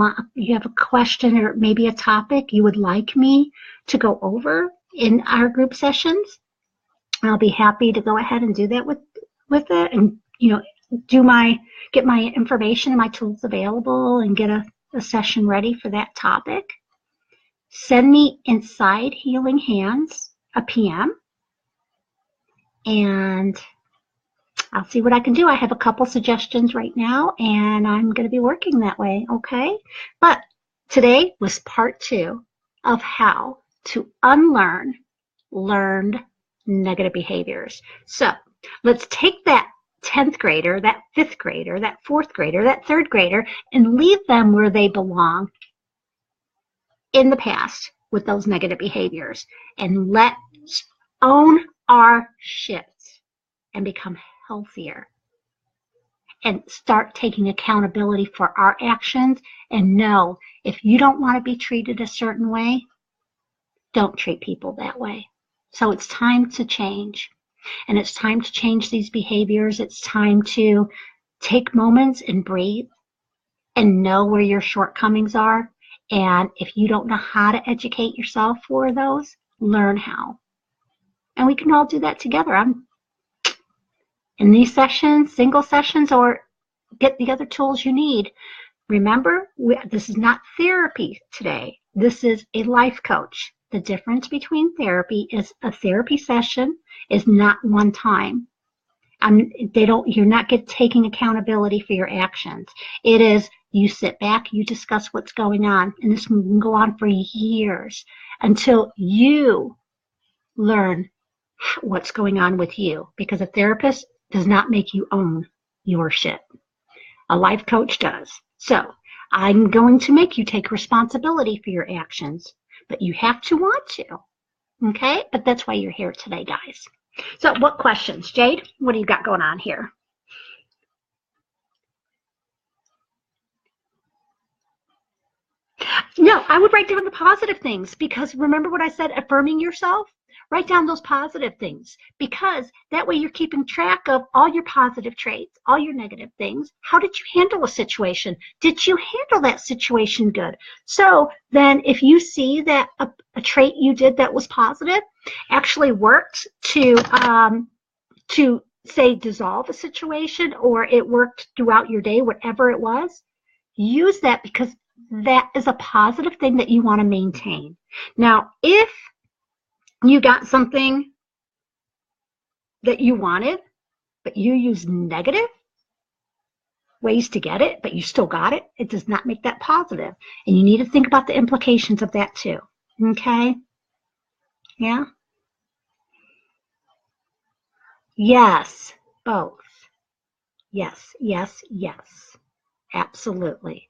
have a question or maybe a topic you would like me to go over in our group sessions, I'll be happy to go ahead and do that with it, and get my information and my tools available and get a session ready for that topic. Send me Inside Healing Hands a PM, and I'll see what I can do. I have a couple suggestions right now, and I'm going to be working that way, okay? But today was part 2 of how to unlearn learned negative behaviors. So let's take that 10th grader, that 5th grader, that 4th grader, that 3rd grader, and leave them where they belong in the past with those negative behaviors, and let's own our shit and become healthier and start taking accountability for our actions and know if you don't want to be treated a certain way, don't treat people that way. So it's time to change. And it's time to change these behaviors. It's time to take moments and breathe and know where your shortcomings are. And if you don't know how to educate yourself for those, learn how. And we can all do that together. I'm in these sessions, single sessions, or get the other tools you need. Remember, this is not therapy today. This is a life coach. The difference between therapy is a therapy session is not one time. You're not taking accountability for your actions. It is you sit back, you discuss what's going on, and this can go on for years until you learn what's going on with you, because a therapist does not make you own your shit. A life coach does. So I'm going to make you take responsibility for your actions, but you have to want to. Okay? But that's why you're here today, guys. So what questions? Jade, what do you got going on here? No, I would write down the positive things, because remember what I said, affirming yourself? Write down those positive things, because that way you're keeping track of all your positive traits, all your negative things. How did you handle a situation? Did you handle that situation good? So then if you see that a trait you did that was positive actually worked to say dissolve a situation, or it worked throughout your day, whatever it was, use that, because that is a positive thing that you want to maintain. Now, if you got something that you wanted, but you use negative ways to get it, but you still got it, it does not make that positive. And you need to think about the implications of that too. Okay? Yeah? Yes, both. Yes, yes, yes. Absolutely.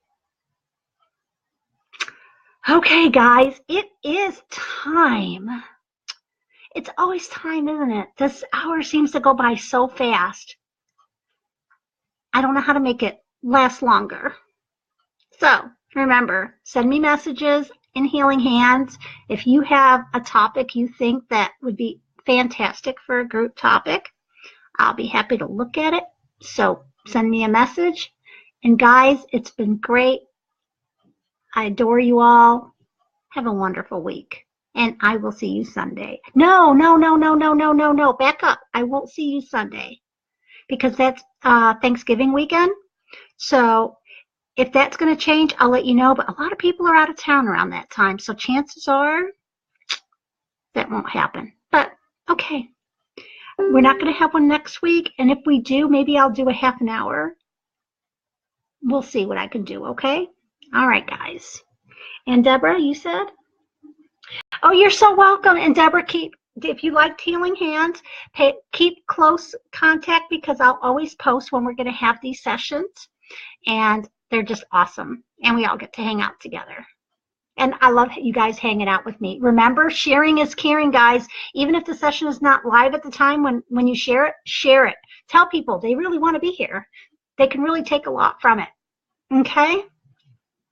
Okay, guys, it is time. It's always time, isn't it? This hour seems to go by so fast. I don't know how to make it last longer. So remember, send me messages in Healing Hands. If you have a topic you think that would be fantastic for a group topic, I'll be happy to look at it. So send me a message. And guys, it's been great. I adore you all. Have a wonderful week. And I will see you Sunday. No. Back up. I won't see you Sunday, because that's Thanksgiving weekend. So if that's going to change, I'll let you know. But a lot of people are out of town around that time. So chances are that won't happen. But okay. We're not going to have one next week. And if we do, maybe I'll do a half an hour. We'll see what I can do. Okay. All right, guys. And Deborah, you said? Oh, you're so welcome. And Deborah, if you liked Healing Hands, keep close contact, because I'll always post when we're going to have these sessions. And they're just awesome. And we all get to hang out together. And I love you guys hanging out with me. Remember, sharing is caring, guys. Even if the session is not live at the time, when you share it. Tell people they really want to be here. They can really take a lot from it. Okay?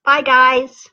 Bye, guys.